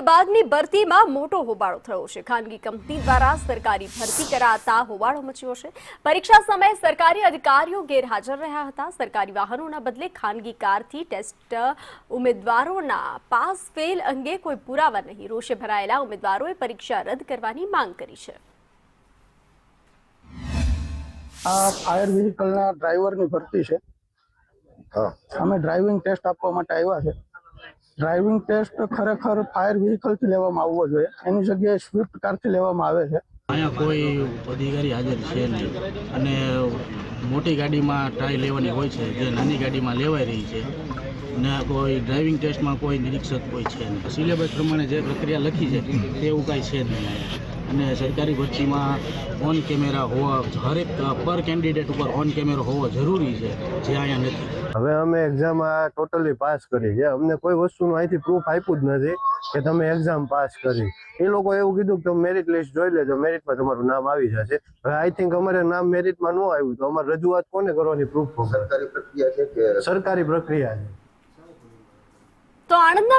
વિભાગની ભરતીમાં મોટો હોબાળો થયો છે। ખાનગી કંપની દ્વારા સરકારી ભરતી કરાતા હોબાળો મચ્યો છે। પરીક્ષા સમયે સરકારી અધિકારીઓ ગેરહાજર રહ્યા હતા। સરકારી વાહનોના બદલે ખાનગી કારથી ટેસ્ટ ઉમેદવારોના પાસ ફેલ અંગે કોઈ પુરાવા નહીં। રોષે ભરાયેલા ઉમેદવારોએ પરીક્ષા રદ કરવાની માંગ કરી છે। આ ફાયર વ્હીકલના ડ્રાઈવરની ભરતી છે। અમે ડ્રાઇવિંગ ટેસ્ટ આપવા માટે આવ્યા છે। ડ્રાઇવિંગ ટેસ્ટ ખરેખર ફાયર વ્હીકલથી લેવામાં આવવો જોઈએ, એની જગ્યાએ સ્વિફ્ટ કારથી લેવામાં આવે છે। અહીંયા કોઈ અધિકારી હાજર છે નહીં અને મોટી ગાડીમાં ટ્રાય લેવાની હોય છે, જે નાની ગાડીમાં લેવાઈ રહી છે ને કોઈ ડ્રાઇવિંગ ટેસ્ટમાં કોઈ નિરીક્ષક કોઈ છે નહીં। સિલેબસ પ્રમાણે જે પ્રક્રિયા લખી છે તેવું કાંઈ છે નહીં અહીંયા। અને સરકારી ભરતીમાં ઓન કેમેરા હોવા, હરેક પર કેન્ડિડેટ ઉપર ઓન કેમેરો હોવો જરૂરી છે, જે અહીંયા નથી। હવે અમે એક્ઝામ ટોટલી પાસ કરી છે। અમને કોઈ વસ્તુનું અહીંથી પ્રૂફ આપ્યું જ નથી કે તમે એક્ઝામ પાસ કરી। એ લોકો એવું કીધું કે તમે મેરિટ લિસ્ટ જોઈ લેજો, મેરિટમાં તમારું નામ આવી જશે। હવે આઈ થિંક અમારે નામ મેરિટમાં ન આવ્યું તો અમારે રજૂઆત કોને કરવાની? પ્રૂફ સરકારી પ્રક્રિયા છે કે સરકારી પ્રક્રિયા છે। તો આણંદના